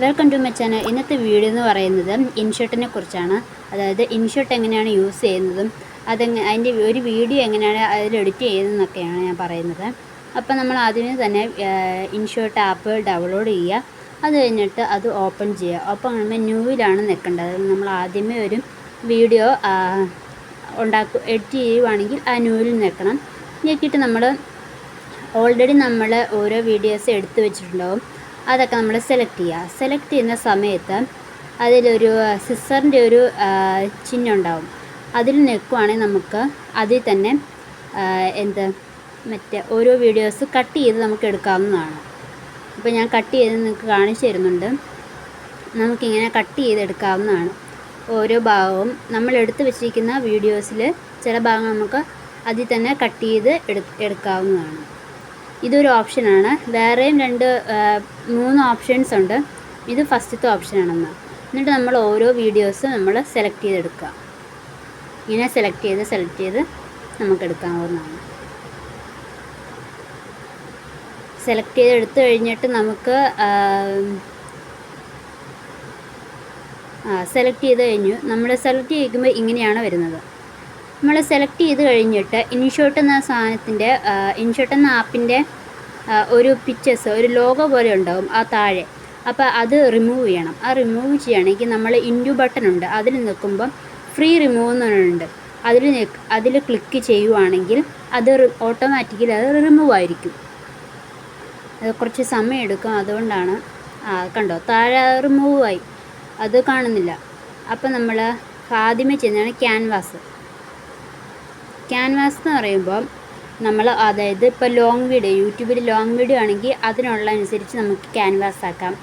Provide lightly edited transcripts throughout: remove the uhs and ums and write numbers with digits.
Welcome to my channel. ഇന്നത്തെ video എന്ന് പറയുന്നത് ഇൻഷർട്ടിനെ കുറിച്ചാണ്. അതായത് ഇൻഷർട്ട് എങ്ങനെയാണ് യൂസ് ചെയ്യുന്നതും അതിൻ്റെ ഒരു വീഡിയോ എങ്ങനെയാണ് അതിൽ എഡിറ്റ് ചെയ്യുന്നതെന്നൊക്കെയാണ് ഞാൻ പറയുന്നത്. അപ്പോൾ നമ്മൾ ആദ്യമേ തന്നെ ഇൻഷർട്ട് ആപ്പ് ഡൗൺലോഡ് ചെയ്യുക. അത് കഴിഞ്ഞിട്ട് അത് ഓപ്പൺ ചെയ്യുക. ഓപ്പൺ ചെയ്യുമ്പോൾ ന്യൂവിലാണ് നിൽക്കേണ്ടത്. നമ്മൾ ആദ്യമേ ഒരു വീഡിയോ എഡിറ്റ് ചെയ്യുവാണെങ്കിൽ ആ ന്യൂവിൽ നിൽക്കണം. ഞെക്കിയിട്ട് നമ്മൾ ഓൾറെഡി നമ്മൾ ഓരോ വീഡിയോസ് എടുത്ത് വെച്ചിട്ടുണ്ടാവും. അതൊക്കെ നമ്മൾ സെലക്ട് ചെയ്യുന്ന സമയത്ത് അതിലൊരു സിസറിൻ്റെ ഒരു ചിഹ്നം ഉണ്ടാവും. അതിൽ നിൽക്കുവാണെങ്കിൽ നമുക്ക് അതിൽ തന്നെ മറ്റേ ഓരോ വീഡിയോസ് കട്ട് ചെയ്ത് നമുക്ക് എടുക്കാവുന്നതാണ്. അപ്പോൾ ഞാൻ കട്ട് ചെയ്ത് നിങ്ങൾക്ക് കാണിച്ചു തരുന്നുണ്ട്. നമുക്കിങ്ങനെ കട്ട് ചെയ്തെടുക്കാവുന്നതാണ്. ഓരോ ഭാഗവും നമ്മൾ എടുത്ത് വെച്ചിരിക്കുന്ന വീഡിയോസിൽ ചില ഭാഗങ്ങൾ നമുക്ക് അതിൽ തന്നെ കട്ട് ചെയ്ത് എടുക്കാവുന്നതാണ്. ഇതൊരു ഓപ്ഷനാണ്. വേറെയും 3 ഓപ്ഷൻസ് ഉണ്ട്. ഇത് ഫസ്റ്റത്തെ ഓപ്ഷനാണെന്ന്. എന്നിട്ട് നമ്മൾ ഓരോ വീഡിയോസ് നമ്മൾ സെലക്ട് ചെയ്തെടുക്കുക. ഇങ്ങനെ സെലക്ട് ചെയ്ത് നമുക്ക് എടുക്കാവുന്നതാണ്. സെലക്ട് ചെയ്തെടുത്ത് കഴിഞ്ഞിട്ട് നമുക്ക് സെലക്ട് ചെയ്ത് കഴിഞ്ഞു. നമ്മൾ സെലക്ട് ചെയ്യുമ്പോൾ ഇങ്ങനെയാണ് വരുന്നത്. നമ്മൾ സെലക്ട് ചെയ്ത് കഴിഞ്ഞിട്ട് ഇൻഷർട്ട് എന്ന സാധനത്തിൻ്റെ ഇൻഷർട്ട് എന്ന ആപ്പിൻ്റെ ഒരു പിക്ചേഴ്സ് ഒരു ലോഗോ പോലെ ഉണ്ടാകും ആ താഴെ. അപ്പോൾ അത് റിമൂവ് ചെയ്യണം. ആ റിമൂവ് ചെയ്യണമെങ്കിൽ നമ്മൾ ഇൻഡു ബട്ടൺ ഉണ്ട്. അതിൽ നിൽക്കുമ്പം ഫ്രീ റിമൂവ് എന്നുണ്ട്. അതിൽ ക്ലിക്ക് ചെയ്യുവാണെങ്കിൽ അത് ഓട്ടോമാറ്റിക്കലി അത് റിമൂവ് ആയിരിക്കും. അത് കുറച്ച് സമയം എടുക്കും. അതുകൊണ്ടാണ് കണ്ടോ താഴെ റിമൂവ് ആയി, അത് കാണുന്നില്ല. അപ്പോൾ നമ്മൾ ആദ്യമേ ചെയ്യുന്നതാണ് ക്യാൻവാസ് എന്ന് പറയുമ്പോൾ നമ്മൾ അതായത് ഇപ്പോൾ ലോങ് വീഡിയോ യൂട്യൂബിൽ ലോങ് വീഡിയോ ആണെങ്കിൽ അതിനുള്ള അനുസരിച്ച് നമുക്ക് ക്യാൻവാസ് ആക്കാം.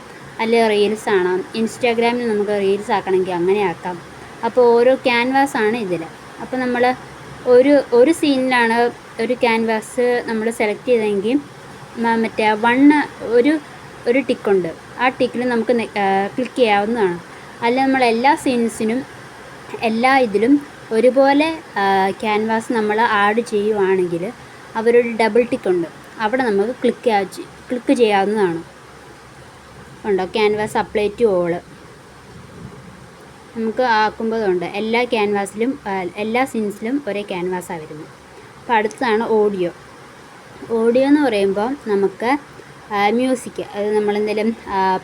അല്ലെങ്കിൽ റീൽസ് ആണാം. ഇൻസ്റ്റാഗ്രാമിൽ നമുക്ക് റീൽസ് ആക്കണമെങ്കിൽ അങ്ങനെ ആക്കാം. അപ്പോൾ ഓരോ ക്യാൻവാസാണ് ഇതിൽ. അപ്പോൾ നമ്മൾ ഒരു സീനിലാണ് ഒരു ക്യാൻവാസ് നമ്മൾ സെലക്ട് ചെയ്തെങ്കിൽ മറ്റേ ഒരു ടിക്കുണ്ട്. ആ ടിക്കിൽ നമുക്ക് ക്ലിക്ക് ചെയ്യാവുന്നതാണ്. അല്ല നമ്മൾ എല്ലാ സീൻസിനും എല്ലാ ഇതിലും ഒരുപോലെ ക്യാൻവാസ് നമ്മൾ ആഡ് ചെയ്യുവാണെങ്കിൽ അവരൊരു ഡബിൾ ടിക്കുണ്ട്. അവിടെ നമുക്ക് ക്ലിക്ക് ചെയ്യാവുന്നതാണ്. ഉണ്ടോ ക്യാൻവാസ് അപ്ലൈ ടു ഓള് നമുക്ക് ആക്കുമ്പോഴുണ്ട്. എല്ലാ ക്യാൻവാസിലും എല്ലാ സീൻസിലും ഒരേ ക്യാൻവാസാണ് വരുന്നത്. അപ്പോൾ അടുത്തതാണ് ഓഡിയോ എന്ന് പറയുമ്പോൾ നമുക്ക് മ്യൂസിക്, അത് നമ്മളെന്തെങ്കിലും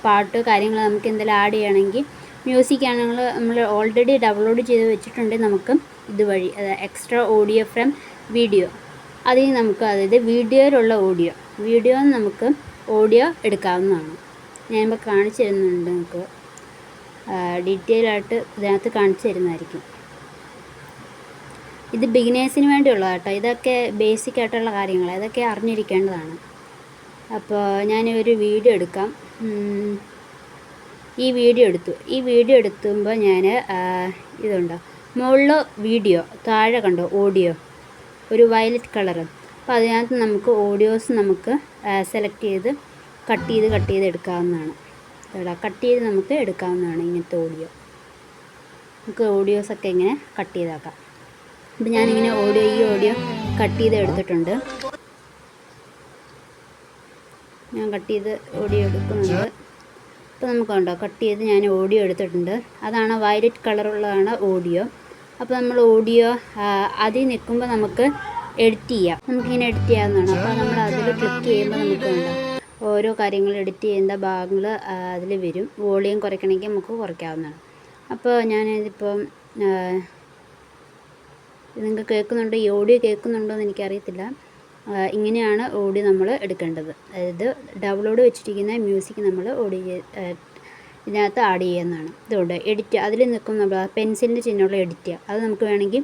പാട്ട് കാര്യങ്ങൾ നമുക്ക് എന്തെങ്കിലും ആഡ് ചെയ്യണമെങ്കിൽ മ്യൂസിക് ആണെങ്കിൽ നമ്മൾ ഓൾറെഡി ഡൗൺലോഡ് ചെയ്ത് വെച്ചിട്ടുണ്ടെങ്കിൽ നമുക്ക് ഇതുവഴി എക്സ്ട്രാ ഓഡിയോ ഫ്രം വീഡിയോ അതിൽ നമുക്ക് അതായത് വീഡിയോയിലുള്ള വീഡിയോ നമുക്ക് ഓഡിയോ എടുക്കാവുന്നതാണ്. ഞാനിപ്പോൾ കാണിച്ചു തരുന്നുണ്ട്. നമുക്ക് ഡീറ്റെയിൽ ആയിട്ട് ഇതിനകത്ത് കാണിച്ചു തരുന്നതായിരിക്കും. ഇത് ബിഗിനേഴ്സിന് വേണ്ടിയുള്ളതാണ് കേട്ടോ. ഇതൊക്കെ ബേസിക് ആയിട്ടുള്ള കാര്യങ്ങൾ, ഇതൊക്കെ അറിഞ്ഞിരിക്കേണ്ടതാണ്. അപ്പോൾ ഞാനൊരു വീഡിയോ എടുക്കാം. ഈ വീഡിയോ എടുത്തുമ്പോൾ ഞാൻ ഇതുണ്ടോ മുകളിൽ വീഡിയോ, താഴെ കണ്ടോ ഓഡിയോ, ഒരു വയലറ്റ് കളറ്. അപ്പോൾ അതിനകത്ത് നമുക്ക് ഓഡിയോസ് നമുക്ക് സെലക്ട് ചെയ്ത് കട്ട് ചെയ്ത് എടുക്കാവുന്നതാണ്. കട്ട് ചെയ്ത് നമുക്ക് എടുക്കാവുന്നതാണ് ഇങ്ങനത്തെ ഓഡിയോ. നമുക്ക് ഓഡിയോസൊക്കെ ഇങ്ങനെ കട്ട് ചെയ്താക്കാം. അപ്പോൾ ഞാനിങ്ങനെ ഈ ഓഡിയോ കട്ട് ചെയ്ത് എടുത്തിട്ടുണ്ട്. ഞാൻ കട്ട് ചെയ്ത് ഓഡിയോ എടുക്കുന്നുണ്ട്. അപ്പോൾ നമുക്ക് കണ്ടോ കട്ട് ചെയ്ത് ഞാൻ ഓഡിയോ എടുത്തിട്ടുണ്ട്. അതാണ് വയലറ്റ് കളറുള്ളതാണ് ഓഡിയോ. അപ്പോൾ നമ്മൾ ഓഡിയോ അതിൽ നിൽക്കുമ്പോൾ നമുക്ക് എഡിറ്റ് ചെയ്യാം. നമുക്കിങ്ങനെ എഡിറ്റ് ചെയ്യാവുന്നതാണ്. അപ്പോൾ നമ്മൾ അതിൽ ക്ലിക്ക് ചെയ്യുമ്പോൾ നമുക്ക് കണ്ടോ ഓരോ കാര്യങ്ങൾ എഡിറ്റ് ചെയ്യുന്ന ഭാഗങ്ങൾ അതിൽ വരും. വോളിയം കുറയ്ക്കണമെങ്കിൽ നമുക്ക് കുറയ്ക്കാവുന്നതാണ്. അപ്പോൾ ഞാനിതിപ്പം നിങ്ങൾക്ക് കേൾക്കുന്നുണ്ടോ, ഈ ഓഡിയോ കേൾക്കുന്നുണ്ടോ എന്ന് എനിക്കറിയത്തില്ല. ഇങ്ങനെയാണ് ഓഡിയോ നമ്മൾ എടുക്കേണ്ടത്. അതായത് ഡൗൺലോഡ് വെച്ചിരിക്കുന്ന മ്യൂസിക് നമ്മൾ ഇതിനകത്ത് ആഡ് ചെയ്യുന്നതാണ്. ഇതുകൊണ്ട് എഡിറ്റ് അതിൽ നിൽക്കും നമ്മൾ പെൻസിലിൻ്റെ ചിഹ്നമുള്ള എഡിറ്റ്. അത് നമുക്ക് വേണമെങ്കിൽ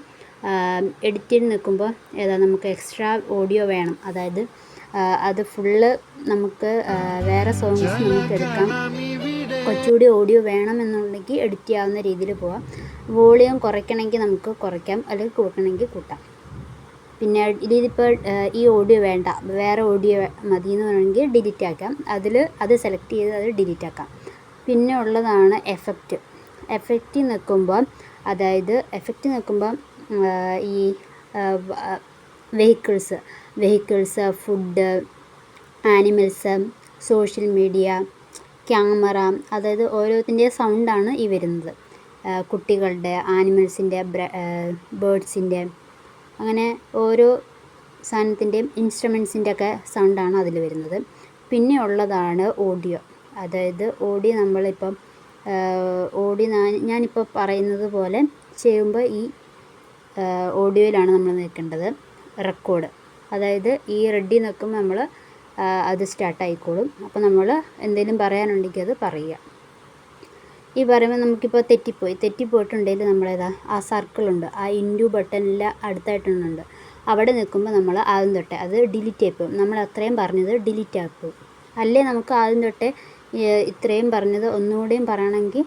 എഡിറ്റിൽ നിൽക്കുമ്പോൾ നമുക്ക് എക്സ്ട്രാ ഓഡിയോ വേണം, അതായത് അത് ഫുള്ള് നമുക്ക് വേറെ സോങ്സ് നമുക്ക് എടുക്കാം. കുറച്ചുകൂടി ഓഡിയോ വേണമെന്നുണ്ടെങ്കിൽ എഡിറ്റ് ചെയ്യാവുന്ന രീതിയിൽ പോകാം. വോളിയം കുറയ്ക്കണമെങ്കിൽ നമുക്ക് കുറയ്ക്കാം, അല്ലെങ്കിൽ കൂട്ടണമെങ്കിൽ കൂട്ടാം. പിന്നെ ഇതിപ്പോൾ ഈ ഓഡിയോ വേണ്ട, വേറെ ഓഡിയോ മതി എന്ന് വേണമെങ്കിൽ ഡിലീറ്റ് ആക്കാം. അത് സെലക്ട് ചെയ്ത് അത് ഡിലീറ്റ് ആക്കാം. പിന്നെ ഉള്ളതാണ് എഫക്റ്റ് നിൽക്കുമ്പോൾ, ഈ vehicles, food, animals, social media, camera, അതായത് ഓരോത്തിൻ്റെ സൗണ്ടാണ് ഈ വരുന്നത്. കുട്ടികളുടെ, ആനിമൽസിൻ്റെ, ബേർഡ്സിൻ്റെ, അങ്ങനെ ഓരോ സാധനത്തിൻ്റെയും ഇൻസ്ട്രുമെൻസിൻ്റെ ഒക്കെ സൗണ്ടാണ് അതിൽ വരുന്നത്. പിന്നെ ഉള്ളതാണ് ഓഡിയോ. അതായത് ഓഡിയോ നമ്മളിപ്പം ഞാനിപ്പോൾ പറയുന്നത് പോലെ ചെയ്യുമ്പോൾ ഈ ഓഡിയോയിലാണ് നമ്മൾ നിൽക്കേണ്ടത് റെക്കോർഡ്. അതായത് ഈ റെഡി നിൽക്കുമ്പോൾ നമ്മൾ അത് സ്റ്റാർട്ടായിക്കോളും. അപ്പോൾ നമ്മൾ എന്തെങ്കിലും പറയാനുണ്ടെങ്കിൽ അത് പറയുക. ഈ പറയുമ്പോൾ നമുക്കിപ്പോൾ തെറ്റിപ്പോയിട്ടുണ്ടെങ്കിൽ നമ്മളേതാ ആ സർക്കിളുണ്ട്, ആ ഇൻഡു ബട്ടണിൽ അടുത്തായിട്ടുണ്ട്, അവിടെ നിൽക്കുമ്പോൾ നമ്മൾ ആദ്യം തൊട്ടേ അത് ഡിലീറ്റ് ആയിപ്പോവും. നമ്മൾ അത്രയും പറഞ്ഞത് ഡിലീറ്റ് ആയിപ്പോവും. അല്ലേ നമുക്ക് ആദ്യം തൊട്ടേ ഇത്രയും പറഞ്ഞത് ഒന്നുകൂടെയും പറയണമെങ്കിൽ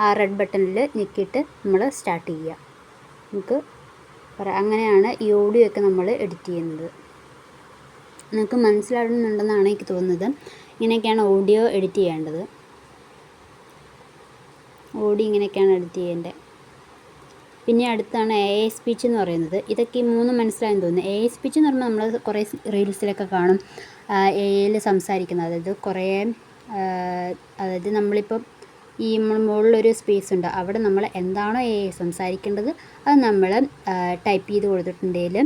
ആ റെഡ് ബട്ടണിൽ ഞെക്കിയിട്ട് നമ്മൾ സ്റ്റാർട്ട് ചെയ്യുക. നമുക്ക് അങ്ങനെയാണ് ഈ ഓഡിയോ ഒക്കെ നമ്മൾ എഡിറ്റ് ചെയ്യുന്നത്. നിങ്ങൾക്ക് മനസ്സിലാവുന്നുണ്ടെന്നാണ് എനിക്ക് തോന്നുന്നത്. ഇങ്ങനെയൊക്കെയാണ് ഓഡിയോ എഡിറ്റ് ചെയ്യേണ്ടത്. ഓഡിയോ ഇങ്ങനെയൊക്കെയാണ് എഡിറ്റ് ചെയ്യേണ്ടത്. പിന്നെ അടുത്താണ് AI സ്പീച്ച് എന്ന് പറയുന്നത്. ഇതൊക്കെ ഈ 3 മനസ്സിലായെന്ന് തോന്നുന്നു. AI സ്പീച്ച് എന്ന് പറയുമ്പോൾ നമ്മൾ കുറേ റീൽസിലൊക്കെ കാണും AIയിൽ സംസാരിക്കുന്നത്. അതായത് നമ്മളിപ്പം ഈ മുകളിലൊരു സ്പേസ് ഉണ്ട്, അവിടെ നമ്മൾ എന്താണോ AI സംസാരിക്കേണ്ടത് അത് നമ്മൾ ടൈപ്പ് ചെയ്ത് കൊടുത്തിട്ടുണ്ടെങ്കിൽ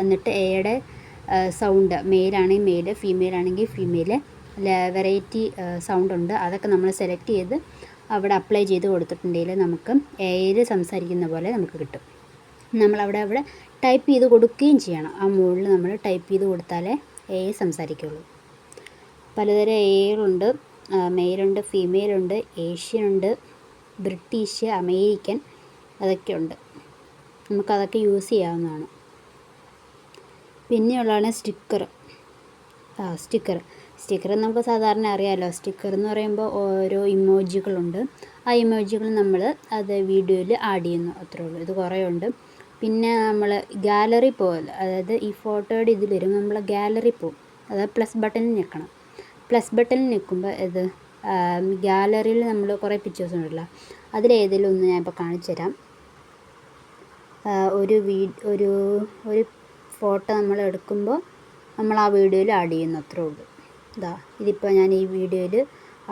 എന്നിട്ട് AIയുടെ സൗണ്ട്, മെയിലാണെങ്കിൽ മെയിൽ, ഫീമെയിൽ ആണെങ്കിൽ ഫീമെയിൽ, വെറൈറ്റി സൗണ്ട് ഉണ്ട്, അതൊക്കെ നമ്മൾ സെലക്ട് ചെയ്ത് അവിടെ അപ്ലൈ ചെയ്ത് കൊടുത്തിട്ടുണ്ടെങ്കിൽ നമുക്ക് AIയിൽ സംസാരിക്കുന്ന പോലെ നമുക്ക് കിട്ടും. നമ്മളവിടെ ടൈപ്പ് ചെയ്ത് കൊടുക്കുകയും ചെയ്യണം. ആ മുകളിൽ നമ്മൾ ടൈപ്പ് ചെയ്ത് കൊടുത്താലേ AI സംസാരിക്കുള്ളൂ. പലതരം AIകളുണ്ട്. മെയിലുണ്ട്, ഫീമെയിലുണ്ട്, ഏഷ്യനുണ്ട്, ബ്രിട്ടീഷ്, അമേരിക്കൻ, അതൊക്കെയുണ്ട്. നമുക്കതൊക്കെ യൂസ് ചെയ്യാവുന്നതാണ്. പിന്നെയുള്ളതാണ് സ്റ്റിക്കർ. സ്റ്റിക്കർ നമുക്ക് സാധാരണ അറിയാമല്ലോ. സ്റ്റിക്കർ എന്ന് പറയുമ്പോൾ ഓരോ ഇമോജികളുണ്ട്. ആ ഇമോജികൾ നമ്മൾ അത് വീഡിയോയിൽ ആഡ് ചെയ്യുന്നു, അത്രേ ഉള്ളൂ. ഇത് കുറേ ഉണ്ട്. പിന്നെ നമ്മൾ ഗാലറി പോലെ, അതായത് ഈ ഫോട്ടോയുടെ ഇതിൽ വരുമ്പോൾ നമ്മൾ ഗാലറി പോകും. അതായത് പ്ലസ് ബട്ടണിൽ ഞെക്കണം. പ്ലസ് ബട്ടണിൽ നിൽക്കുമ്പോൾ ഇത് ഗാലറിയിൽ നമ്മൾ കുറേ പിക്ചേഴ്സ് ഉണ്ടല്ലോ, അതിലേതെങ്കിലും ഒന്ന് ഞാൻ ഇപ്പോൾ കാണിച്ചു തരാം. ഒരു ഫോട്ടോ നമ്മൾ എടുക്കുമ്പോൾ നമ്മൾ ആ വീഡിയോയിൽ ആഡ് ചെയ്യുന്നു, അത്രേ ഉള്ളൂ. ഇതിപ്പോൾ ഞാൻ ഈ വീഡിയോയിൽ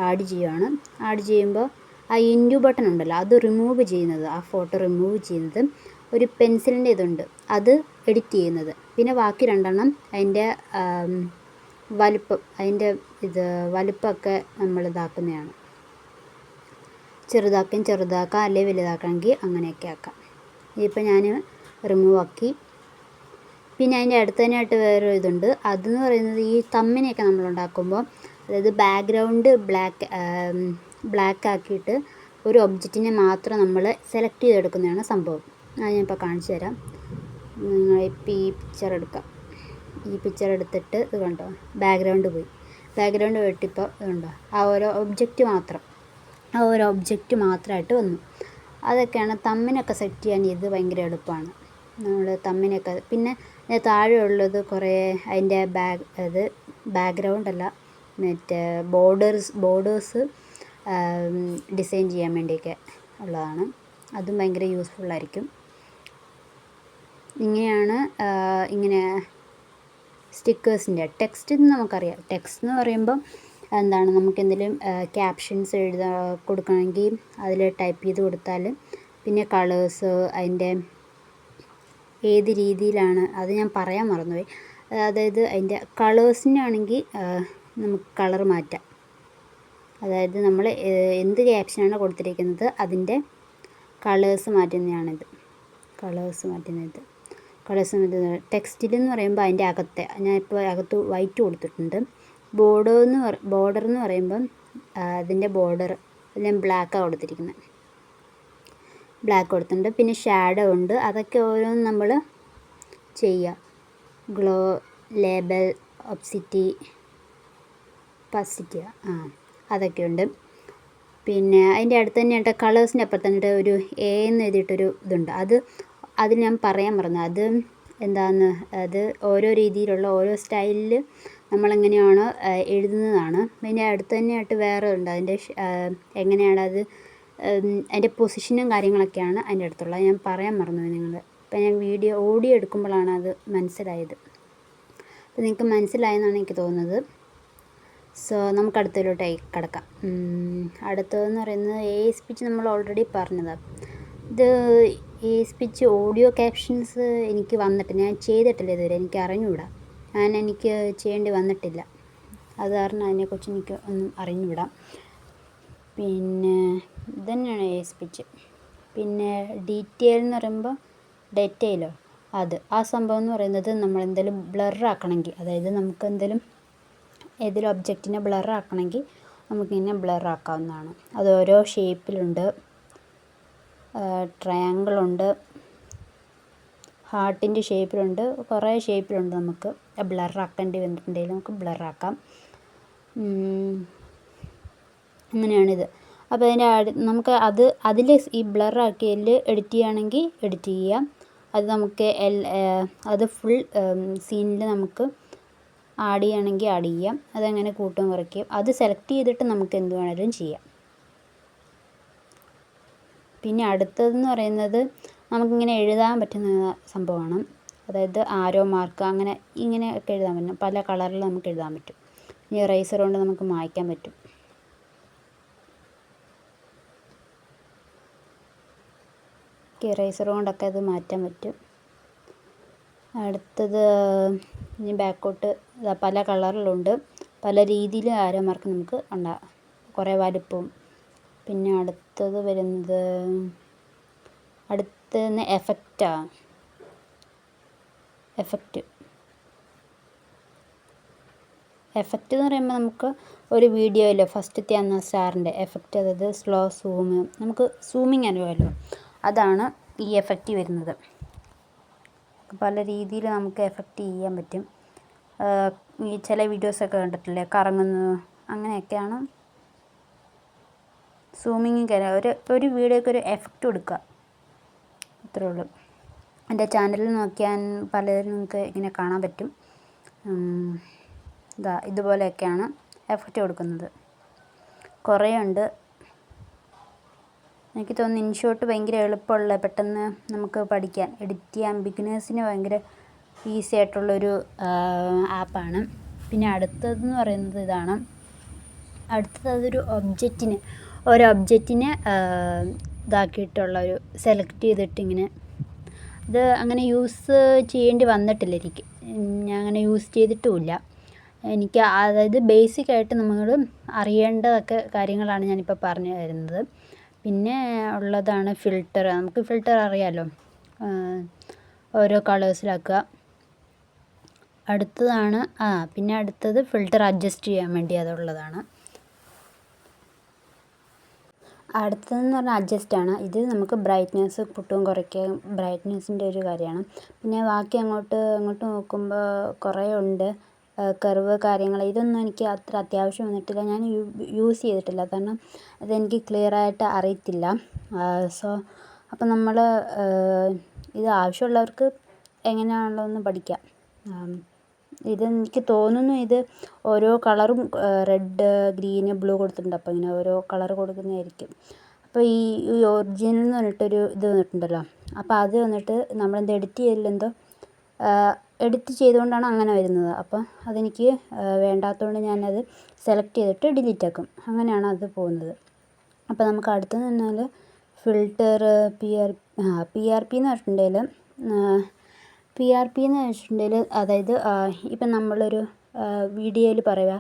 ആഡ് ചെയ്യുകയാണ്. ആഡ് ചെയ്യുമ്പോൾ ആ ഇൻഡു ബട്ടൺ ഉണ്ടല്ലോ, അത് റിമൂവ് ചെയ്യുന്നത്, ആ ഫോട്ടോ റിമൂവ് ചെയ്യുന്നത്, ഒരു പെൻസിലിൻ്റെ ഇതുണ്ട് അത് എഡിറ്റ് ചെയ്യുന്നത്, പിന്നെ ബാക്കി 2 എണ്ണം അതിൻ്റെ വലുപ്പമൊക്കെ നമ്മൾ ഇതാക്കുന്നതാണ്. ചെറുതാക്കാം അല്ലെങ്കിൽ വലുതാക്കണമെങ്കിൽ അങ്ങനെയൊക്കെ ആക്കാം. ഇതിപ്പോൾ ഞാൻ റിമൂവ് ആക്കി. പിന്നെ അതിൻ്റെ അടുത്ത് തന്നെയായിട്ട് വേറൊരു ഇതുണ്ട്. അതെന്ന് പറയുന്നത് ഈ തമ്മിനെയൊക്കെ നമ്മൾ ഉണ്ടാക്കുമ്പോൾ, അതായത് ബാക്ക്ഗ്രൗണ്ട് ബ്ലാക്ക് ആക്കിയിട്ട് ഒരു ഒബ്ജക്റ്റിനെ മാത്രം നമ്മൾ സെലക്ട് ചെയ്തെടുക്കുന്നതാണ് സംഭവം. അത് ഞാനിപ്പോൾ കാണിച്ചു തരാം. നിങ്ങളിപ്പോൾ ഈ പിക്ചർ എടുക്കാം. ഈ പിക്ചർ എടുത്തിട്ട് ഇത് കണ്ടോ, ബാക്ക്ഗ്രൗണ്ട് പോയിട്ട് ഇപ്പോൾ ഇതുണ്ടോ, ആ ഓരോ ഒബ്ജക്റ്റ് മാത്രമായിട്ട് വന്നു. അതൊക്കെയാണ് തമ്മിനൊക്കെ സെറ്റ് ചെയ്യാൻ. ഇത് ഭയങ്കര എളുപ്പമാണ്. നമ്മൾ തമ്മിനൊക്കെ പിന്നെ താഴെയുള്ളത് കുറേ അതിൻ്റെ ബാക്ക്ഗ്രൗണ്ട് അല്ല, മറ്റേ ബോർഡേഴ്സ് ഡിസൈൻ ചെയ്യാൻ വേണ്ടിയൊക്കെ ഉള്ളതാണ്. അതും ഭയങ്കര യൂസ്ഫുള്ളായിരിക്കും. ഇങ്ങനെ സ്റ്റിക്കേഴ്സിൻ്റെ ടെക്സ്റ്റ് നമുക്കറിയാം. ടെക്സ്റ്റ് എന്ന് പറയുമ്പോൾ എന്താണ്, നമുക്കെന്തെങ്കിലും ക്യാപ്ഷൻസ് കൊടുക്കണമെങ്കിൽ അതിൽ ടൈപ്പ് ചെയ്ത് കൊടുത്താൽ, പിന്നെ കളേഴ്സ്, അതിൻ്റെ ഏത് രീതിയിലാണ് അത് ഞാൻ പറയാൻ മറന്നുപോയി. അതായത് അതിൻ്റെ കളേഴ്സിനാണെങ്കിൽ നമുക്ക് കളർ മാറ്റാം. അതായത് നമ്മൾ എന്ത് ക്യാപ്ഷനാണ് കൊടുത്തിരിക്കുന്നത് അതിൻ്റെ കളേഴ്സ് മാറ്റുന്നത്. ടെക്സ്റ്റിലെന്ന് പറയുമ്പോൾ അതിൻ്റെ ഞാനിപ്പോൾ അകത്ത് വൈറ്റ് കൊടുത്തിട്ടുണ്ട്. ബോർഡർ എന്ന് പറയുമ്പം അതിൻ്റെ ബോർഡർ എല്ലാം ബ്ലാക്കാണ് കൊടുത്തിരിക്കുന്നത്. പിന്നെ ഷാഡോ ഉണ്ട്. അതൊക്കെ ഓരോന്നും നമ്മൾ ചെയ്യുക. ഗ്ലോ, ലേബൽ, ഒപ്പാസിറ്റി അതൊക്കെയുണ്ട്. പിന്നെ അതിൻ്റെ അടുത്ത് തന്നെയായിട്ട് കളേഴ്സിൻ്റെ അപ്പുറത്ത് തന്നിട്ട് ഒരു A എന്ന് എഴുതിയിട്ടൊരു ഇതുണ്ട്. അതിൽ ഞാൻ പറയാൻ മറന്നു. അത് എന്താണെന്ന്, അത് ഓരോ രീതിയിലുള്ള ഓരോ സ്റ്റൈലിൽ നമ്മളെങ്ങനെയാണോ എഴുതുന്നതാണ്. അതിൻ്റെ അടുത്ത് തന്നെയായിട്ട് വേറെ ഉണ്ട്. അതിൻ്റെ എങ്ങനെയാണ് അതിൻ്റെ പൊസിഷനും കാര്യങ്ങളൊക്കെയാണ് അതിൻ്റെ അടുത്തുള്ളത്. ഞാൻ പറയാൻ മറന്നുപോയി. ഇപ്പം ഞാൻ ഓഡിയോ എടുക്കുമ്പോഴാണ് അത് മനസ്സിലായത്. അപ്പോൾ നിങ്ങൾക്ക് മനസ്സിലായെന്നാണ് എനിക്ക് തോന്നുന്നത്. സോ നമുക്ക് അടുത്തതിലോട്ടായി കിടക്കാം. അടുത്തതെന്ന് പറയുന്നത് AS പിച്ച് നമ്മൾ ഓൾറെഡി പറഞ്ഞതാണ്. ഇത് AS പിച്ച് ഓഡിയോ ക്യാപ്ഷൻസ് എനിക്ക് വന്നിട്ട് ഞാൻ ചെയ്തിട്ടില്ല ഇതുവരെ, എനിക്ക് അറിഞ്ഞുകൂടാ, എനിക്ക് ചെയ്യേണ്ടി വന്നിട്ടില്ല. അത് കാരണം അതിനെക്കുറിച്ച് എനിക്ക് ഒന്നും അറിഞ്ഞുകൂടാ. പിന്നെ ഇതുതന്നെയാണ് AS പിച്ച്. പിന്നെ ഡീറ്റെയിൽ എന്ന് പറയുമ്പോൾ ഡീറ്റെയിലോ ആ സംഭവം എന്ന് പറയുന്നത് നമ്മൾ എന്തെങ്കിലും ബ്ലറാക്കണമെങ്കിൽ, അതായത് നമുക്ക് എന്തെങ്കിലും ഏതൊരു ഒബ്ജക്റ്റിനെ ബ്ലറാക്കണമെങ്കിൽ നമുക്കിങ്ങനെ ബ്ലറാക്കാവുന്നതാണ്. അത് ഓരോ ഷേപ്പിലുണ്ട്. ട്രയാങ്കിളുണ്ട്, ഹാർട്ടിൻ്റെ ഷേപ്പിലുണ്ട്, കുറേ ഷേപ്പിലുണ്ട്. നമുക്ക് ബ്ലറാക്കേണ്ടി വന്നിട്ടുണ്ടെങ്കിൽ നമുക്ക് ബ്ലറാക്കാം. അങ്ങനെയാണിത്. അപ്പോൾ നമുക്ക് അതിൽ ഈ ബ്ലറാക്കിയതിൽ എഡിറ്റ് ചെയ്യുകയാണെങ്കിൽ എഡിറ്റ് ചെയ്യാം. അത് നമുക്ക് അത് ഫുൾ സീനിൽ നമുക്ക് ആഡ് ചെയ്യുകയാണെങ്കിൽ ആഡ് ചെയ്യാം. അതങ്ങനെ കൂട്ടുകയും കുറയ്ക്കുകയും അത് സെലക്ട് ചെയ്തിട്ട് നമുക്ക് എന്ത് വേണമെങ്കിലും ചെയ്യാം. പിന്നെ അടുത്തതെന്ന് പറയുന്നത് നമുക്കിങ്ങനെ എഴുതാൻ പറ്റുന്ന സംഭവമാണ്. അതായത് ആരോ മാർക്ക് ഇങ്ങനെയൊക്കെ എഴുതാൻ പറ്റും. പല കളറിൽ നമുക്ക് എഴുതാൻ പറ്റും. ഈ ഇറേസർ കൊണ്ട് നമുക്ക് മായ്ക്കാൻ പറ്റും. ഇറേസർ കൊണ്ടൊക്കെ അത് മാറ്റാൻ പറ്റും. അടുത്തത് ഇനി ബാക്കോട്ട് പല കളറിലുണ്ട്, പല രീതിയിൽ ആരോ മാർക്ക് നമുക്ക് ഉണ്ടാകും, കുറേ വലുപ്പവും. പിന്നെ അടുത്തത് വരുന്നത് എഫക്റ്റാണ്. എഫക്റ്റ് എന്ന് പറയുമ്പോൾ നമുക്ക് ഒരു വീഡിയോയിൽ ഫസ്റ്റത്തെ സ്റ്റാറിൻ്റെ എഫക്റ്റ്, അതായത് സ്ലോ സൂം, നമുക്ക് സൂമിങ് അറിയുമല്ലോ, അതാണ് ഈ എഫക്റ്റ് വരുന്നത്. പല രീതിയിൽ നമുക്ക് എഫക്റ്റ് ചെയ്യാൻ പറ്റും. ഈ ചില വീഡിയോസൊക്കെ കണ്ടിട്ടില്ലേ, കറങ്ങുന്നു, അങ്ങനെയൊക്കെയാണ് സൂമിങ്. ഒരു വീഡിയോയ്ക്ക് ഒരു എഫക്റ്റ് കൊടുക്കുക, അത്രേ ഉള്ളൂ. എൻ്റെ ചാനലിൽ നോക്കിയാൽ പലരും നിങ്ങൾക്ക് ഇങ്ങനെ കാണാൻ പറ്റും. ഇതുപോലെയൊക്കെയാണ് എഫക്റ്റ് കൊടുക്കുന്നത്. കുറേ ഉണ്ട്. എനിക്ക് തോന്നുന്നു ഇൻഷോട്ട് ഭയങ്കര എളുപ്പമുള്ള, പെട്ടെന്ന് നമുക്ക് പഠിക്കാൻ, എഡിറ്റ് ചെയ്യാൻ ബിഗിനേഴ്സിന് ഭയങ്കര ഈസി ആയിട്ടുള്ളൊരു ആപ്പാണ്. പിന്നെ അടുത്തതെന്ന് പറയുന്നത് ഇതാണ്. അടുത്തത് അതൊരു ഒബ്ജക്റ്റിനെ ഇതാക്കിയിട്ടുള്ളൊരു സെലക്ട് ചെയ്തിട്ടിങ്ങനെ, ഇത് അങ്ങനെ യൂസ് ചെയ്യേണ്ടി വന്നിട്ടില്ല എനിക്ക്, ഞാൻ അങ്ങനെ യൂസ് ചെയ്തിട്ടുമില്ല. എനിക്ക് അതായത് ബേസിക്കായിട്ട് നമ്മൾ അറിയേണ്ടതൊക്കെ കാര്യങ്ങളാണ് ഞാനിപ്പോൾ പറഞ്ഞു തരുന്നത്. പിന്നെ ഉള്ളതാണ് ഫിൽറ്റർ. നമുക്ക് ഫിൽറ്റർ അറിയാമല്ലോ, ഓരോ കളേഴ്സിലാക്കുക. അടുത്തതാണ് പിന്നെ അടുത്തത് ഫിൽറ്റർ അഡ്ജസ്റ്റ് ചെയ്യാൻ വേണ്ടി അതുള്ളതാണ്. അടുത്തതെന്ന് പറഞ്ഞാൽ അഡ്ജസ്റ്റാണ്. ഇത് നമുക്ക് ബ്രൈറ്റ്നെസ് കൂട്ടുകയും കുറയ്ക്കുകയും, ബ്രൈറ്റ്നെസ്സിൻ്റെ ഒരു കാര്യമാണ്. പിന്നെ ബാക്കി അങ്ങോട്ട് നോക്കുമ്പോൾ കുറേ ഉണ്ട്, കർവ് കാര്യങ്ങൾ. ഇതൊന്നും എനിക്ക് അത്ര അത്യാവശ്യം വന്നിട്ടില്ല, ഞാൻ യൂസ് ചെയ്തിട്ടില്ല, കാരണം അതെനിക്ക് ക്ലിയറായിട്ട് അറിയത്തില്ല. അപ്പോൾ നമ്മൾ ഇത് ആവശ്യമുള്ളവർക്ക് എങ്ങനെയാണുള്ളതെന്ന് പഠിക്കാം. ഇതെനിക്ക് തോന്നുന്നു ഇത് ഓരോ കളറും റെഡ്, ഗ്രീന്, ബ്ലൂ കൊടുത്തിട്ടുണ്ട്. അപ്പോൾ ഇങ്ങനെ ഓരോ കളർ കൊടുക്കുന്നതായിരിക്കും. അപ്പോൾ ഈ ഒറിജിനൽ എന്ന് പറഞ്ഞിട്ടൊരു ഇത് വന്നിട്ടുണ്ടല്ലോ, അപ്പോൾ അത് വന്നിട്ട് നമ്മളെന്തോ എഡിറ്റ് ചെയ്തുകൊണ്ടാണ് അങ്ങനെ വരുന്നത്. അപ്പോൾ അതെനിക്ക് വേണ്ടാത്തതുകൊണ്ട് ഞാനത് സെലക്ട് ചെയ്തിട്ട് ഡിലീറ്റ് ആക്കും. അങ്ങനെയാണ് അത് പോകുന്നത്. അപ്പോൾ നമുക്ക് അടുത്തെന്ന് പറഞ്ഞാൽ ഫിൽറ്റർ PRP എന്ന് വെച്ചിട്ടുണ്ടെങ്കിൽ അതായത് ഇപ്പം നമ്മളൊരു വീഡിയോയിൽ പറയുക,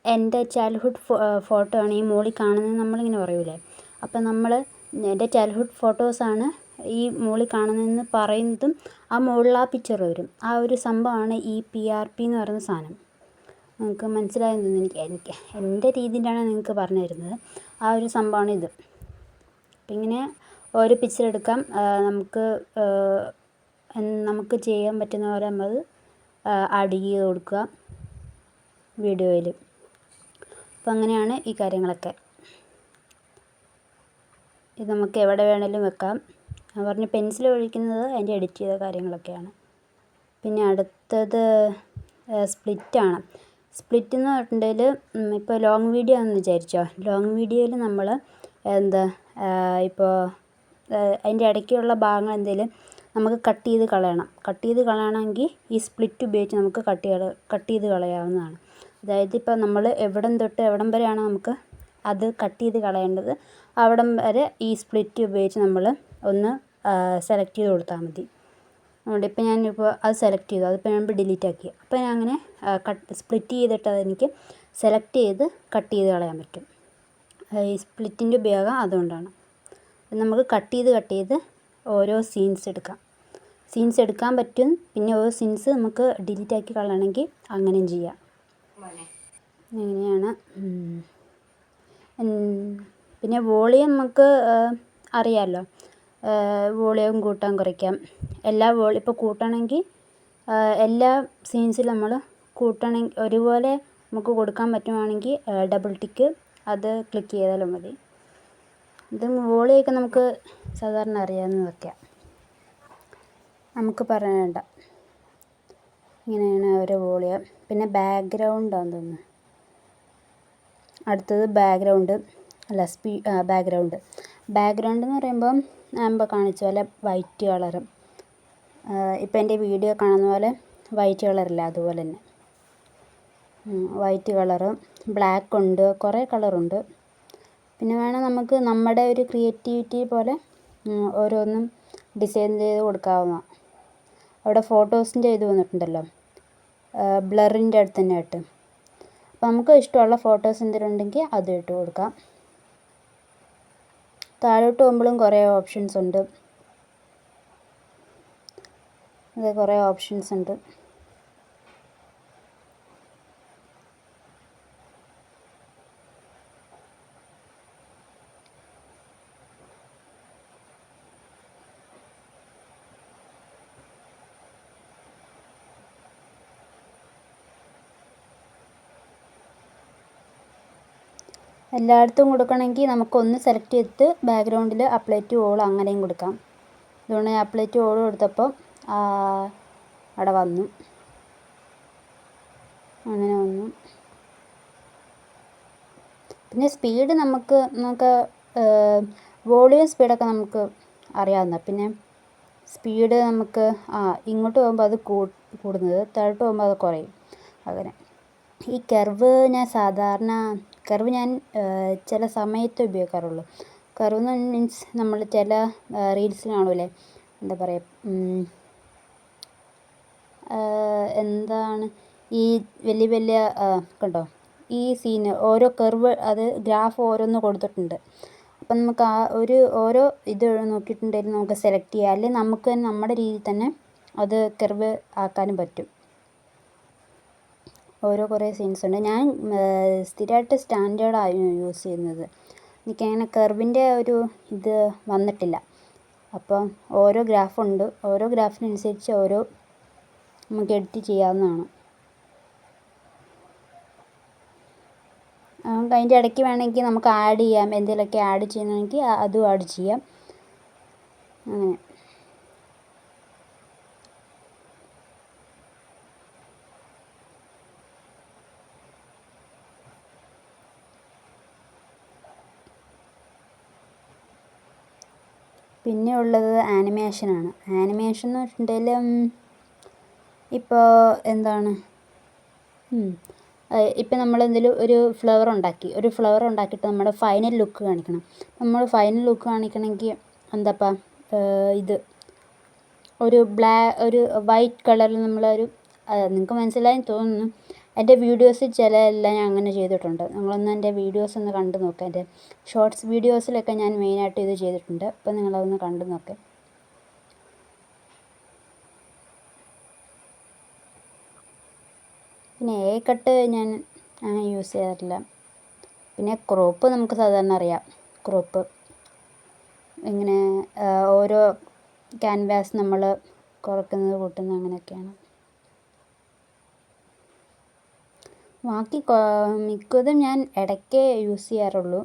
എൻ്റെ ചൈൽഡ്ഹുഡ് ഫോട്ടോ ആണ് ഈ മുകളിൽ കാണുന്നത് നമ്മളിങ്ങനെ പറയൂലേ. അപ്പം എൻ്റെ ചൈൽഡ്ഹുഡ് ഫോട്ടോസാണ് ഈ മുകളിൽ കാണുന്നതെന്ന് പറയുന്നതും ആ മുകളിൽ ആ പിക്ചർ വരും. ആ ഒരു സംഭവമാണ് ഈ PRP എന്ന് പറയുന്ന സാധനം. നിങ്ങൾക്ക് മനസ്സിലായെന്ന് എനിക്ക് എൻ്റെ രീതിയിലാണ് നിങ്ങൾക്ക് പറഞ്ഞു തരുന്നത്. ആ ഒരു സംഭവമാണ് ഇത്. അപ്പം ഇങ്ങനെ ഓരോ പിക്ചർ എടുക്കാം. നമുക്ക് ചെയ്യാൻ പറ്റുന്ന പോലെ നമ്മൾ ആഡ് ചെയ്ത് കൊടുക്കുക വീഡിയോയിൽ. അപ്പം അങ്ങനെയാണ് ഈ കാര്യങ്ങളൊക്കെ. ഇത് നമുക്ക് എവിടെ വേണമെങ്കിലും വെക്കാം. ഞാൻ പറഞ്ഞ പെൻസിൽ ഒഴിക്കുന്നത് അതിൻ്റെ എഡിറ്റ് ചെയ്ത കാര്യങ്ങളൊക്കെയാണ്. പിന്നെ അടുത്തത് സ്പ്ലിറ്റാണ്. സ്പ്ലിറ്റ് എന്ന് പറഞ്ഞിട്ടുണ്ടെങ്കിൽ ഇപ്പോൾ ലോങ് വീഡിയോ ആണെന്ന് വിചാരിച്ചോ, ലോങ് വീഡിയോയിൽ നമ്മൾ ഇപ്പോൾ അതിൻ്റെ ഇടയ്ക്കുള്ള ഭാഗങ്ങൾ എന്തെങ്കിലും നമുക്ക് കട്ട് ചെയ്ത് കളയണമെങ്കിൽ ഈ സ്പ്ലിറ്റ് ഉപയോഗിച്ച് നമുക്ക് കട്ട് ചെയ്ത് കളയാവുന്നതാണ്. അതായത് ഇപ്പോൾ നമ്മൾ എവിടം തൊട്ട് എവിടം വരെയാണ് നമുക്ക് അത് കട്ട് ചെയ്ത് കളയേണ്ടത് അവിടം വരെ ഈ സ്പ്ലിറ്റ് ഉപയോഗിച്ച് നമ്മൾ ഒന്ന് സെലക്ട് ചെയ്ത് കൊടുത്താൽ മതി. അതുകൊണ്ട് ഇപ്പോൾ ഞാനിപ്പോൾ അത് സെലക്ട് ചെയ്തു, അതിപ്പോൾ ഞാൻ ഡിലീറ്റ് ആക്കി. അപ്പോൾ ഞാൻ അങ്ങനെ സ്പ്ലിറ്റ് ചെയ്തിട്ട് അതെനിക്ക് സെലക്ട് ചെയ്ത് കട്ട് ചെയ്ത് കളയാൻ പറ്റും. ഈ സ്പ്ലിറ്റിൻ്റെ ഉപയോഗം അതുകൊണ്ടാണ്. നമുക്ക് കട്ട് ചെയ്ത് ഓരോ സീൻസ് എടുക്കാൻ പറ്റും. പിന്നെ ഓരോ സീൻസ് നമുക്ക് ഡിലീറ്റ് ആക്കി കളയണമെങ്കിൽ അങ്ങനെയും ചെയ്യാം. അങ്ങനെയാണ്. പിന്നെ വോളിയം നമുക്ക് അറിയാമല്ലോ, വോളിയം കൂട്ടാൻ കുറയ്ക്കാം. ഇപ്പോൾ കൂട്ടണമെങ്കിൽ എല്ലാ സീൻസിലും നമ്മൾ കൂട്ടണമെങ്കിൽ ഒരുപോലെ നമുക്ക് കൊടുക്കാൻ പറ്റുവാണെങ്കിൽ ഡബിൾ ടിക്ക് അത് ക്ലിക്ക് ചെയ്താലും മതി. ഇത് വോളിയൊക്കെ നമുക്ക് സാധാരണ അറിയാവുന്നതൊക്കെയാണ്, നമുക്ക് പറയണ്ട. ഇങ്ങനെയാണ് ഒരു വോളിയം. പിന്നെ ബാക്ക്ഗ്രൗണ്ടാണെന്ന് തോന്നുന്നു. അടുത്തത് ബാക്ക്ഗ്രൗണ്ട് എന്ന് പറയുമ്പം ഞാൻ ഇപ്പോൾ കാണിച്ച പോലെ വൈറ്റ് കളറ്, ഇപ്പോൾ എൻ്റെ വീഡിയോ കാണുന്ന പോലെ വൈറ്റ് കളറില്ല, അതുപോലെ തന്നെ വൈറ്റ് കളറ്, ബ്ലാക്ക് ഉണ്ട്, കുറേ കളറുണ്ട്. പിന്നെ വേണം നമുക്ക് നമ്മുടെ ഒരു ക്രിയേറ്റിവിറ്റി പോലെ ഓരോന്നും ഡിസൈൻ ചെയ്ത് കൊടുക്കാവുന്നതാണ്. അവിടെ ഫോട്ടോസിൻ്റെ ഇത് വന്നിട്ടുണ്ടല്ലോ, ബ്ലറിൻ്റെ അടുത്ത് തന്നെ ആയിട്ട്. അപ്പോൾ നമുക്ക് ഇഷ്ടമുള്ള ഫോട്ടോസ് എന്തെങ്കിലും ഉണ്ടെങ്കിൽ അത് ഇട്ട് കൊടുക്കാം. താഴോട്ട് പോകുമ്പോഴും കുറേ ഓപ്ഷൻസ് ഉണ്ട്. എല്ലായിടത്തും കൊടുക്കണമെങ്കിൽ നമുക്കൊന്ന് സെലക്ട് ചെയ്തിട്ട് ബാക്ക്ഗ്രൗണ്ടിൽ അപ്ലൈ ടു ഓൾ അങ്ങനെയും കൊടുക്കാം. അതുകൊണ്ട് ഞാൻ അപ്ലൈ ടു ഓൾ കൊടുത്തപ്പോൾ അവിടെ വന്നു, അങ്ങനെ വന്നു. പിന്നെ സ്പീഡ് നമുക്ക് വോളിയം സ്പീഡൊക്കെ നമുക്ക് അറിയാവുന്ന. പിന്നെ സ്പീഡ് നമുക്ക് ഇങ്ങോട്ട് പോകുമ്പോൾ അത് കൂടുന്നത്, താഴോട്ട് പോകുമ്പോൾ അത് കുറയും. അങ്ങനെ ഈ കർവ് ഞാൻ ചില സമയത്ത് ഉപയോഗിക്കാറുള്ളൂ. കർവ് എന്ന് മീൻസ് നമ്മൾ ചില റീൽസിൽ കാണൂലേ, എന്താ പറയുക, എന്താണ് ഈ വലിയ കണ്ടോ, ഈ സീന് ഓരോ കർവ്, അത് ഗ്രാഫ് ഓരോന്ന് കൊടുത്തിട്ടുണ്ട്. അപ്പം നമുക്ക് ഓരോ ഇത് നോക്കിയിട്ടുണ്ടെങ്കിൽ നമുക്ക് സെലക്ട് ചെയ്യാം, അല്ലെങ്കിൽ നമുക്ക് തന്നെ നമ്മുടെ രീതിയിൽ തന്നെ അത് കർവ് ആക്കാനും പറ്റും. കുറേ സീൻസ് ഉണ്ട്. ഞാൻ സ്ഥിരമായിട്ട് സ്റ്റാൻഡേർഡാണ് യൂസ് ചെയ്യുന്നത്. എനിക്കങ്ങനെ കർവിൻ്റെ ഒരു ഇത് വന്നിട്ടില്ല. അപ്പം ഓരോ ഗ്രാഫുണ്ട്, ഓരോ ഗ്രാഫിനനുസരിച്ച് നമുക്ക് എഡിറ്റ് ചെയ്യാവുന്നതാണ്. അതിൻ്റെ ഇടയ്ക്ക് വേണമെങ്കിൽ നമുക്ക് ആഡ് ചെയ്യാം, എന്തെങ്കിലുമൊക്കെ ആഡ് ചെയ്യണമെങ്കിൽ അതും ആഡ് ചെയ്യാം. അങ്ങനെ പിന്നെ ഉള്ളത് ആനിമേഷനാണ്. ആനിമേഷൻ എന്ന് വെച്ചിട്ടുണ്ടെങ്കിൽ ഇപ്പോൾ എന്താണ്, ഇപ്പം നമ്മൾ എന്തെങ്കിലും ഒരു ഫ്ലവർ ഉണ്ടാക്കിയിട്ട് നമ്മുടെ ഫൈനൽ ലുക്ക് കാണിക്കണം. നമ്മൾ ഫൈനൽ ലുക്ക് കാണിക്കണമെങ്കിൽ എന്താപ്പാ, ഇത് ഒരു വൈറ്റ് കളറിൽ നിങ്ങൾക്ക് മനസ്സിലായെന്ന് തോന്നുന്നു. എൻ്റെ വീഡിയോസ് എല്ലാം ഞാൻ അങ്ങനെ ചെയ്തിട്ടുണ്ട്. നിങ്ങളൊന്ന് എൻ്റെ വീഡിയോസ് ഒന്ന് കണ്ടു നോക്കുക. എൻ്റെ ഷോർട്സ് വീഡിയോസിലൊക്കെ ഞാൻ മെയിനായിട്ട് ഇത് ചെയ്തിട്ടുണ്ട്. അപ്പോൾ നിങ്ങളതൊന്ന് കണ്ടു നോക്കുക. പിന്നെ കട്ട് ഞാൻ അങ്ങനെ യൂസ് ചെയ്യാറില്ല. പിന്നെ ക്രോപ്പ് നമുക്ക് സാധാരണ അറിയാം. ക്രോപ്പ് ഇങ്ങനെ ഓരോ ക്യാൻവാസ് നമ്മൾ കുറയ്ക്കുന്നത് കൂട്ടുന്നത് അങ്ങനെയൊക്കെയാണ്. ബാക്കി മിക്കതും ഞാൻ ഇടയ്ക്കേ യൂസ് ചെയ്യാറുള്ളൂ.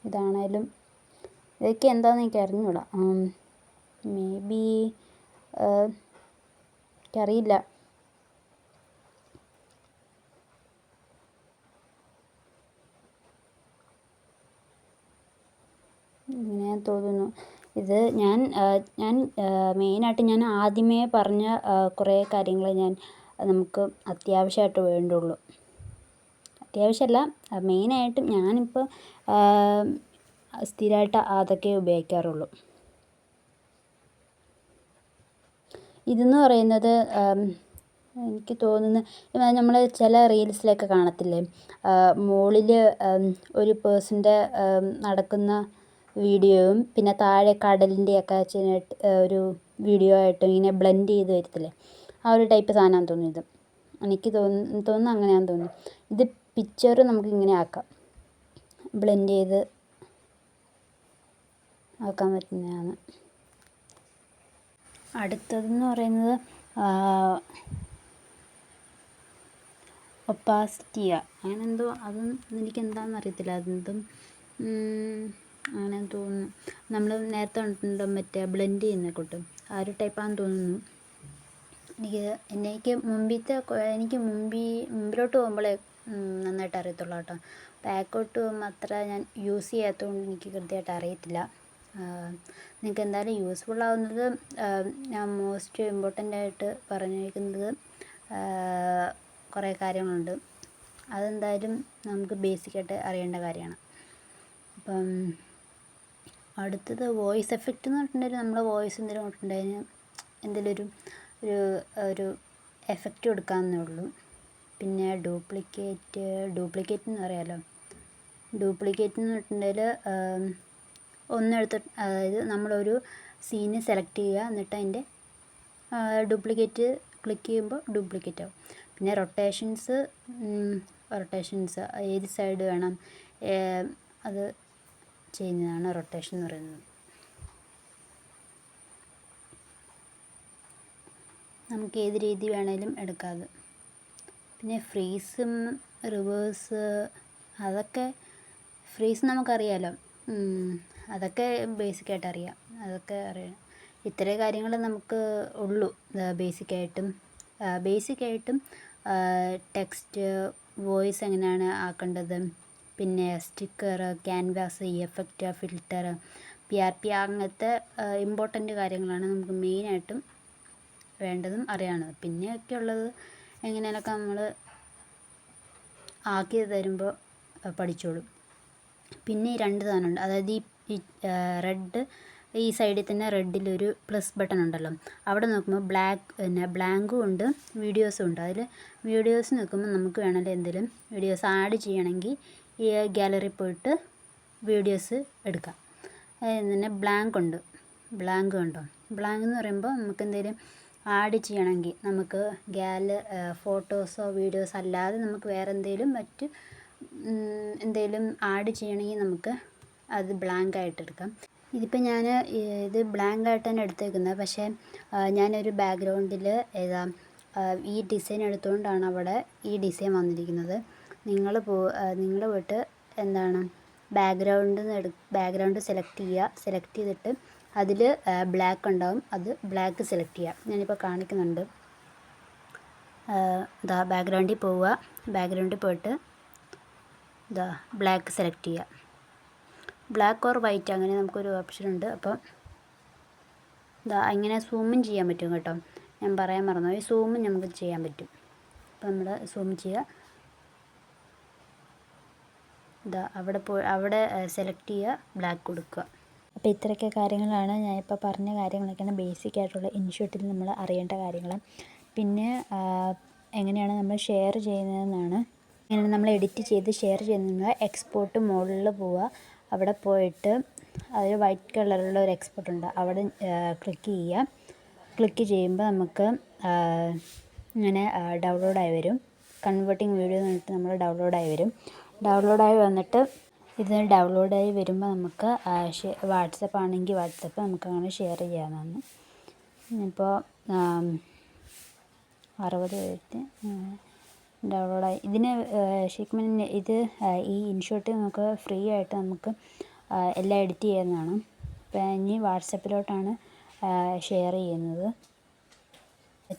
ഇതാണേലും ഇതൊക്കെ എന്താണെന്ന് എനിക്ക് അറിഞ്ഞൂടാ. മേ ബി എനിക്കറിയില്ല. ഇങ്ങനെ തോന്നുന്നു. ഇത് ഞാൻ മെയിനായിട്ട് ഞാൻ ആദ്യമേ പറഞ്ഞ കുറേ കാര്യങ്ങൾ ഞാൻ നമുക്ക് അത്യാവശ്യമായിട്ട് വേണ്ടുള്ളൂ. അത്യാവശ്യമല്ല, മെയിനായിട്ടും ഞാനിപ്പോൾ സ്ഥിരമായിട്ട് അതൊക്കെ ഉപയോഗിക്കാറുള്ളൂ. ഇതെന്ന് പറയുന്നത് എനിക്ക് തോന്നുന്നു നമ്മൾ ചില റീൽസിലൊക്കെ കാണത്തില്ലേ, മുകളിൽ ഒരു പേഴ്സൻ്റെ നടക്കുന്ന വീഡിയോയും പിന്നെ താഴെ കടലിൻ്റെയൊക്കെ ഒരു വീഡിയോ ആയിട്ട് ഇങ്ങനെ ബ്ലെൻഡ് ചെയ്ത് വരത്തില്ലേ, ആ ഒരു ടൈപ്പ് സാധനമാണെന്ന് തോന്നുന്നു ഇത്. എനിക്ക് തോന്നുന്നു അങ്ങനെയാണെന്ന് തോന്നുന്നു. ഇത് പിക്ചർ നമുക്ക് ഇങ്ങനെ ആക്കാം, ബ്ലെൻഡ് ചെയ്ത് ആക്കാൻ പറ്റുന്നതാണ്. അടുത്തതെന്ന് പറയുന്നത് ഒപ്പാസിറ്റിയ അങ്ങനെ എന്തോ, അതും എനിക്ക് എന്താണെന്ന് അറിയത്തില്ല. അതെന്തും അങ്ങനെ തോന്നുന്നു. നമ്മൾ നേരത്തെ കണ്ടിട്ടുണ്ടോ മറ്റേ ബ്ലെൻഡ് ചെയ്യുന്ന കൂട്ട്, ആ ഒരു ടൈപ്പാണെന്ന് തോന്നുന്നു. എനിക്ക് മുമ്പിലോട്ട് പോകുമ്പോഴേ നന്നായിട്ട് അറിയത്തുള്ളൂ കേട്ടോ. ബാക്കോട്ട് പോകുമ്പോൾ അത്ര ഞാൻ യൂസ് ചെയ്യാത്തതുകൊണ്ട് എനിക്ക് കൃത്യമായിട്ട് അറിയത്തില്ല. നിങ്ങൾക്ക് എന്തായാലും യൂസ്ഫുൾ ആവുന്നത് ഞാൻ മോസ്റ്റ് ഇമ്പോർട്ടൻ്റ് ആയിട്ട് പറഞ്ഞിരിക്കുന്നത് കുറേ കാര്യങ്ങളുണ്ട്. അതെന്തായാലും നമുക്ക് ബേസിക്കായിട്ട് അറിയേണ്ട കാര്യമാണ്. അപ്പം അടുത്തത് വോയിസ് എഫക്റ്റ് എന്ന് പറഞ്ഞിട്ടുണ്ടെങ്കിൽ നമ്മൾ വോയിസ് എന്തെങ്കിലും കൊടുത്തിട്ടുണ്ടെങ്കിൽ എന്തെങ്കിലും ഒരു എഫക്റ്റ് കൊടുക്കാമെന്നേ ഉള്ളൂ. പിന്നെ ഡ്യൂപ്ലിക്കേറ്റ് എന്ന് പറയാമല്ലോ. ഡ്യൂപ്ലിക്കേറ്റ് എന്ന് പറഞ്ഞിട്ടുണ്ടെങ്കിൽ അതായത് നമ്മളൊരു സീന് സെലക്ട് ചെയ്യുക, എന്നിട്ട് അതിൻ്റെ ഡ്യൂപ്ലിക്കേറ്റ് ക്ലിക്ക് ചെയ്യുമ്പോൾ ഡ്യൂപ്ലിക്കേറ്റ് ആവും. പിന്നെ റൊട്ടേഷൻസ് ഏത് സൈഡ് വേണം അത് ചെയ്യുന്നതാണ് റൊട്ടേഷൻ എന്ന് പറയുന്നത്. നമുക്ക് ഏത് രീതി വേണേലും എടുക്കാം. പിന്നെ ഫ്രീസും റിവേഴ്സ്, അതൊക്കെ ഫ്രീസ് നമുക്കറിയാമല്ലോ, അതൊക്കെ ബേസിക്കായിട്ട് അറിയാം. ഇത്രയും കാര്യങ്ങൾ നമുക്ക് ഉള്ളൂ ബേസിക്കായിട്ടും. ടെക്സ്റ്റ് വോയിസ് എങ്ങനെയാണ് ആക്കേണ്ടത്, പിന്നെ sticker, canvas, effect, filter, PRP അങ്ങനത്തെ ഇമ്പോർട്ടൻ്റ് കാര്യങ്ങളാണ് നമുക്ക് മെയിനായിട്ടും വേണ്ടതും അറിയാവുന്നത്. പിന്നെയൊക്കെ ഉള്ളത് എങ്ങനെയൊക്കെ നമ്മൾ ആക്കി തരുമ്പോൾ പഠിച്ചോളും. പിന്നെ ഈ 2 സാധനമുണ്ട്, അതായത് ഈ റെഡ്, ഈ സൈഡിൽ തന്നെ റെഡിലൊരു പ്ലസ് ബട്ടൺ ഉണ്ടല്ലോ, അവിടെ നോക്കുമ്പോൾ ബ്ലാങ്കും ഉണ്ട് വീഡിയോസും ഉണ്ട്. അതിൽ വീഡിയോസ് നോക്കുമ്പോൾ നമുക്ക് വേണമെങ്കിൽ എന്തെങ്കിലും വീഡിയോസ് ആഡ് ചെയ്യണമെങ്കിൽ ഈ ഗാലറി പോയിട്ട് വീഡിയോസ് എടുക്കാം. അതായത് തന്നെ ബ്ലാങ്ക് കണ്ടോ, ബ്ലാങ്ക് എന്ന് പറയുമ്പോൾ നമുക്ക് എന്തെങ്കിലും ആഡ് ചെയ്യണമെങ്കിൽ നമുക്ക് ഫോട്ടോസോ വീഡിയോസോ അല്ലാതെ നമുക്ക് വേറെ എന്തെങ്കിലും എന്തെങ്കിലും ആഡ് ചെയ്യണമെങ്കിൽ നമുക്ക് അത് ബ്ലാങ്ക് ആയിട്ട് എടുക്കാം. ഇതിപ്പോൾ ഞാൻ ഇത് ബ്ലാങ്ക് ആയിട്ട് തന്നെ എടുത്തേക്കുന്നത്. പക്ഷേ ഞാനൊരു ബാക്ക്ഗ്രൗണ്ടിൽ ഈ ഡിസൈൻ എടുത്തുകൊണ്ടാണ് അവിടെ ഈ ഡിസൈൻ വന്നിരിക്കുന്നത്. നിങ്ങൾ പോയിട്ട് എന്താണ് ബാക്ക്ഗ്രൗണ്ട് സെലക്ട് ചെയ്തിട്ട് അതിൽ ബ്ലാക്ക് ഉണ്ടാവും, അത് ബ്ലാക്ക് സെലക്ട് ചെയ്യുക. ഞാനിപ്പോൾ കാണിക്കുന്നുണ്ട്. ബാക്ക്ഗ്രൗണ്ടിൽ പോയിട്ട് ബ്ലാക്ക് സെലക്ട് ചെയ്യുക. ബ്ലാക്ക് ഓർ വൈറ്റ് അങ്ങനെ നമുക്കൊരു ഓപ്ഷനുണ്ട്. അപ്പം ഇങ്ങനെ സൂമും ചെയ്യാൻ പറ്റും കേട്ടോ. ഞാൻ പറയാൻ മറന്നുപോയി, സൂമും നമുക്ക് ചെയ്യാൻ പറ്റും. അപ്പം നമ്മൾ സൂം ചെയ്യുക, അവിടെ സെലക്ട് ചെയ്യുക, ബ്ലാക്ക് കൊടുക്കുക. അപ്പോൾ ഇത്രയൊക്കെ കാര്യങ്ങളാണ് ഞാനിപ്പോൾ പറഞ്ഞ കാര്യങ്ങളൊക്കെയാണ് ബേസിക്കായിട്ടുള്ള ഇൻഷോട്ടിൽ നമ്മൾ അറിയേണ്ട കാര്യങ്ങൾ. പിന്നെ എങ്ങനെയാണ് നമ്മൾ ഷെയർ ചെയ്യുന്നതെന്നാണ്. എങ്ങനെയാണ് നമ്മൾ എഡിറ്റ് ചെയ്ത് ഷെയർ ചെയ്യുന്നത്, എക്സ്പോർട്ട് മുകളിൽ പോവുക, അവിടെ പോയിട്ട് അതിൽ വൈറ്റ് കളറുള്ള ഒരു എക്സ്പോർട്ട് ഉണ്ട്, അവിടെ ക്ലിക്ക് ചെയ്യുമ്പോൾ നമുക്ക് ഇങ്ങനെ ഡൗൺലോഡായി വരും. കൺവേർട്ടിങ് വീഡിയോ എന്ന് പറഞ്ഞിട്ട് നമ്മൾ ഡൗൺലോഡായി വന്നിട്ട് ഇത് ഡൗൺലോഡായി വരുമ്പോൾ നമുക്ക് വാട്സപ്പ് ആണെങ്കിൽ വാട്സപ്പ് നമുക്കങ്ങനെ ഷെയർ ചെയ്യാവുന്നതാണ്. ഇപ്പോൾ 60 മിനിറ്റ് ഡൗൺലോഡായി. ശരിക്കും ഈ ഇൻഷോട്ട് നമുക്ക് ഫ്രീ ആയിട്ട് നമുക്ക് എല്ലാം എഡിറ്റ് ചെയ്യുന്നതാണ്. അപ്പോൾ ഇനി വാട്സപ്പിലോട്ടാണ് ഷെയർ ചെയ്യുന്നത്.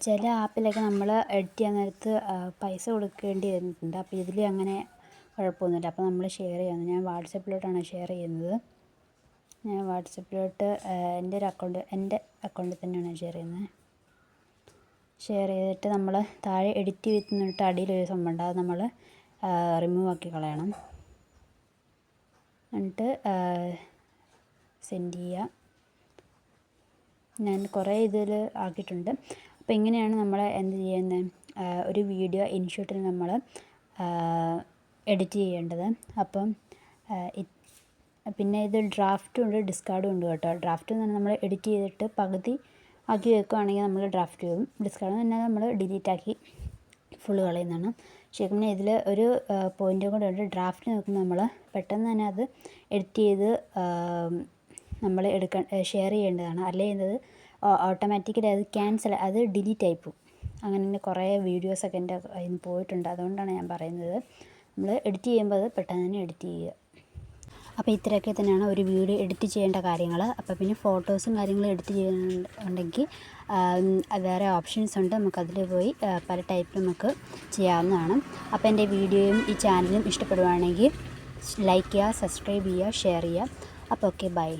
ചില ആപ്പിലൊക്കെ നമ്മൾ എഡിറ്റ് ചെയ്യാൻ നേരത്ത് പൈസ കൊടുക്കേണ്ടി വരുന്നുണ്ട്. അപ്പോൾ ഇതിൽ അങ്ങനെ കുഴപ്പമൊന്നുമില്ല. അപ്പോൾ നമ്മൾ ഷെയർ ചെയ്യുന്നത്, ഞാൻ വാട്സപ്പിലോട്ടാണ് ഷെയർ ചെയ്യുന്നത്. ഞാൻ വാട്സപ്പിലോട്ട് എൻ്റെ അക്കൗണ്ടിൽ തന്നെയാണ് ഷെയർ ചെയ്യുന്നത്. ഷെയർ ചെയ്തിട്ട് നമ്മൾ താഴെ എഡിറ്റ് ചെയ്തിട്ട് അടിയിലൊരു സംഭവം ഉണ്ട്, അത് നമ്മൾ റിമൂവ് ആക്കി കളയണം. എന്നിട്ട് സെൻഡ് ചെയ്യുക. ഞാൻ കുറേ ഇതിൽ ആക്കിയിട്ടുണ്ട്. അപ്പോൾ ഇങ്ങനെയാണ് നമ്മൾ എന്ത് ചെയ്യുന്നത്, ഒരു വീഡിയോ ഇൻഷൂട്ടിൽ നമ്മൾ എഡിറ്റ് ചെയ്യേണ്ടത്. അപ്പം പിന്നെ ഇത് ഡ്രാഫ്റ്റും ഉണ്ട് ഡിസ്കാർഡും ഉണ്ട് കേട്ടോ. ഡ്രാഫ്റ്റ് എന്ന് പറഞ്ഞാൽ നമ്മൾ എഡിറ്റ് ചെയ്തിട്ട് പകുതി ആക്കി വെക്കുകയാണെങ്കിൽ നമ്മൾ ഡ്രാഫ്റ്റ് ചെയ്യും. ഡിസ്കാർഡ് എന്ന് പറഞ്ഞാൽ നമ്മൾ ഡിലീറ്റ് ആക്കി ഫുള്ള് കളയുന്നതാണ്. ശരിക്കും ഇതിൽ ഒരു പോയിൻ്റും കൂടെ ഉണ്ട്. ഡ്രാഫ്റ്റ് നോക്കുമ്പോൾ നമ്മൾ പെട്ടെന്ന് തന്നെ അത് എഡിറ്റ് ചെയ്ത് നമ്മൾ ഷെയർ ചെയ്യേണ്ടതാണ്. അല്ലെങ്കിൽ അത് ഓട്ടോമാറ്റിക്കലി അത് ക്യാൻസൽ, അത് ഡിലീറ്റ് ആയിപ്പോവും. അങ്ങനെ കുറേ വീഡിയോസൊക്കെ എൻ്റെ കയ്യിൽ നിന്ന് പോയിട്ടുണ്ട്. അതുകൊണ്ടാണ് ഞാൻ പറയുന്നത്, നമ്മൾ എഡിറ്റ് ചെയ്യുമ്പോൾ അത് പെട്ടെന്ന് തന്നെ എഡിറ്റ് ചെയ്യുക. അപ്പോൾ ഇത്രയൊക്കെ തന്നെയാണ് ഒരു വീഡിയോ എഡിറ്റ് ചെയ്യേണ്ട കാര്യങ്ങൾ. അപ്പോൾ പിന്നെ ഫോട്ടോസും കാര്യങ്ങളും എഡിറ്റ് ചെയ്യുന്നുണ്ടെങ്കിൽ വേറെ ഓപ്ഷൻസ് ഉണ്ട്, നമുക്കതിൽ പോയി പല ടൈപ്പിൽ നമുക്ക് ചെയ്യാവുന്നതാണ്. അപ്പോൾ എൻ്റെ വീഡിയോയും ഈ ചാനലും ഇഷ്ടപ്പെടുവാണെങ്കിൽ ലൈക്ക് ചെയ്യുക, സബ്സ്ക്രൈബ് ചെയ്യുക, ഷെയർ ചെയ്യുക. അപ്പോൾ ഓക്കെ, ബൈ.